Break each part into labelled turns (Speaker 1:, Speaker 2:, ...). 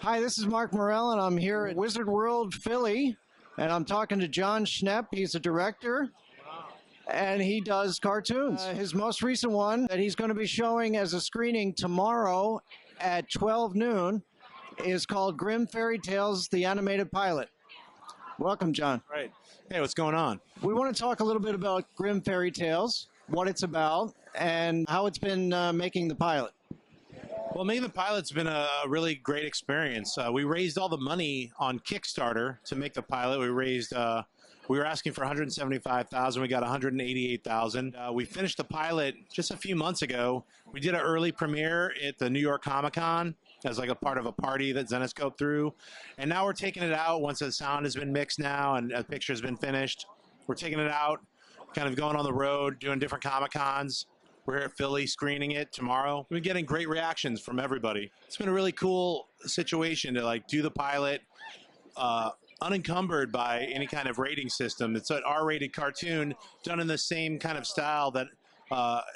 Speaker 1: Hi, this is Marc Morrell, and I'm here at Wizard World Philly, and I'm talking to Jon Schnepp. He's a director, and he does cartoons. His most recent one that he's going to be showing as a screening tomorrow at 12 noon is called Grimm Fairy Tales, the Animated Pilot. Welcome, Jon.
Speaker 2: Right. Hey, what's going on?
Speaker 1: We want to talk a little bit about Grimm Fairy Tales, what it's about, and how it's been making the pilot.
Speaker 2: Well, making the pilot's been a really great experience. We raised all the money on Kickstarter to make the pilot. We were asking for $175,000. We got $188,000. We finished the pilot just a few months ago. We did an early premiere at the New York Comic-Con as like a part of a party that Zenescope threw. And now we're taking it out once the sound has been mixed now and a picture has been finished. We're taking it out, kind of going on the road, doing different Comic-Cons. We're here at Philly screening it tomorrow. We've been getting great reactions from everybody. It's been a really cool situation to like do the pilot unencumbered by any kind of rating system. It's an R-rated cartoon done in the same kind of style that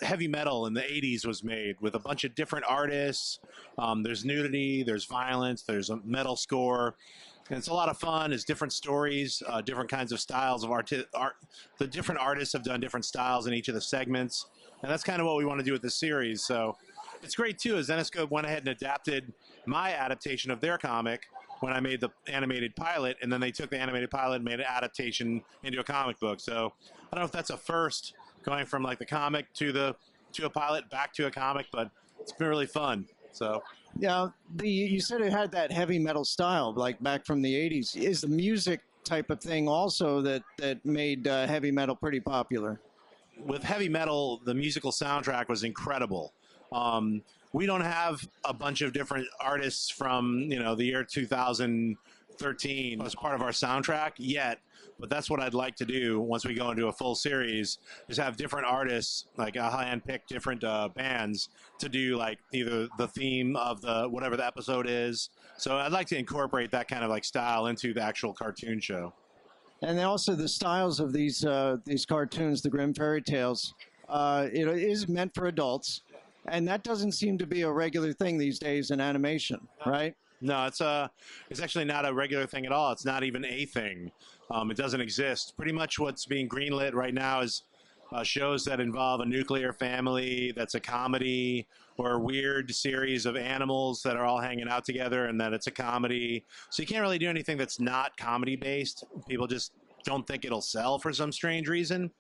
Speaker 2: heavy metal in the 80s was made, with a bunch of different artists. There's nudity, there's violence, there's a metal score. And it's a lot of fun. It's different stories, different kinds of styles of art. The different artists have done different styles in each of the segments. And that's kind of what we want to do with this series. So it's great, too, as Zenescope went ahead and adapted my adaptation of their comic when I made the animated pilot, and then they took the animated pilot and made an adaptation into a comic book. So I don't know if that's a first, going from like the comic to a pilot back to a comic, but it's been really fun. So
Speaker 1: yeah, you said it had that heavy metal style, like back from the 80s. Is the music type of thing also that made heavy metal pretty popular?
Speaker 2: With heavy metal, the musical soundtrack was incredible. We don't have a bunch of different artists from, the year 2013 as part of our soundtrack yet, but that's what I'd like to do once we go into a full series, is have different artists, like I'll handpick different bands to do like either the theme of whatever the episode is. So I'd like to incorporate that kind of like style into the actual cartoon show.
Speaker 1: And then also the styles of these cartoons, the Grimm Fairy Tales, it is meant for adults, and that doesn't seem to be a regular thing these days in animation, right?
Speaker 2: No, it's actually not a regular thing at all. It's not even a thing. It doesn't exist. Pretty much what's being greenlit right now is shows that involve a nuclear family, that's a comedy, or a weird series of animals that are all hanging out together, and that it's a comedy. So you can't really do anything that's not comedy based. People just don't think it'll sell for some strange reason.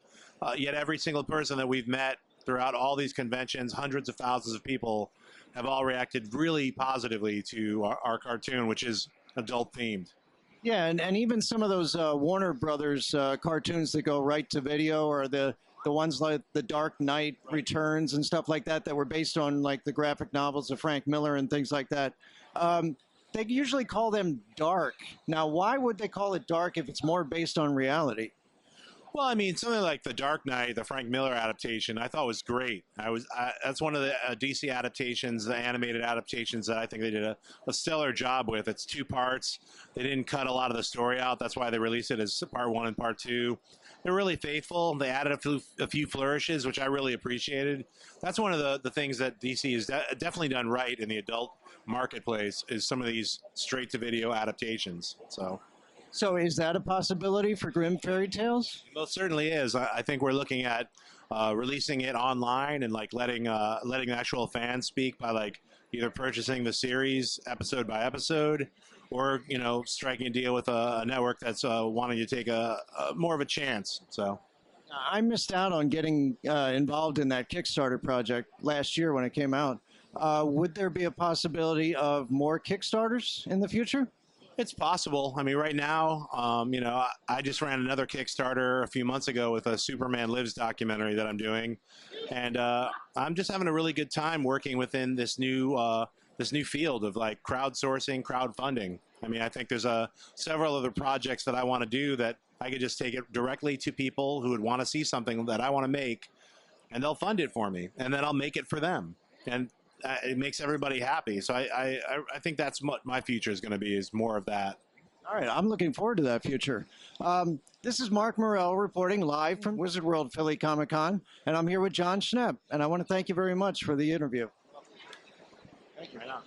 Speaker 2: Yet every single person that we've met throughout all these conventions, hundreds of thousands of people, have all reacted really positively to our cartoon, which is adult themed.
Speaker 1: Yeah, and even some of those Warner Brothers cartoons that go right to video, or the ones like The Dark Knight Returns and stuff like that were based on like the graphic novels of Frank Miller and things like that. They usually call them dark. Now, why would they call it dark if it's more based on reality?
Speaker 2: Well, I mean, something like The Dark Knight, the Frank Miller adaptation, I thought was great. That's one of the DC adaptations, the animated adaptations, that I think they did a stellar job with. It's 2 parts. They didn't cut a lot of the story out. That's why they released it as part 1 and part 2. They're really faithful. They added a few flourishes, which I really appreciated. That's one of the things that DC has definitely done right in the adult marketplace, is some of these straight-to-video adaptations. So
Speaker 1: is that a possibility for Grimm Fairy Tales?
Speaker 2: Most certainly is. I think we're looking at releasing it online and like letting the actual fans speak by like either purchasing the series episode by episode, or striking a deal with a network that's wanting to take a more of a chance. So
Speaker 1: I missed out on getting involved in that Kickstarter project last year when it came out. Would there be a possibility of more Kickstarters in the future?
Speaker 2: It's possible. I mean, right now, I just ran another Kickstarter a few months ago with a Superman Lives documentary that I'm doing, and I'm just having a really good time working within this new field of like crowdsourcing, crowdfunding. I mean, I think there's several other projects that I want to do that I could just take it directly to people who would want to see something that I want to make, and they'll fund it for me, and then I'll make it for them, and it makes everybody happy. So I think that's what my future is going to be, is more of that.
Speaker 1: All right, I'm looking forward to that future. This is Marc Morrell reporting live from Wizard World Philly Comic-Con, and I'm here with Jon Schnepp, and I want to thank you very much for the interview.
Speaker 2: Thank you. Right on.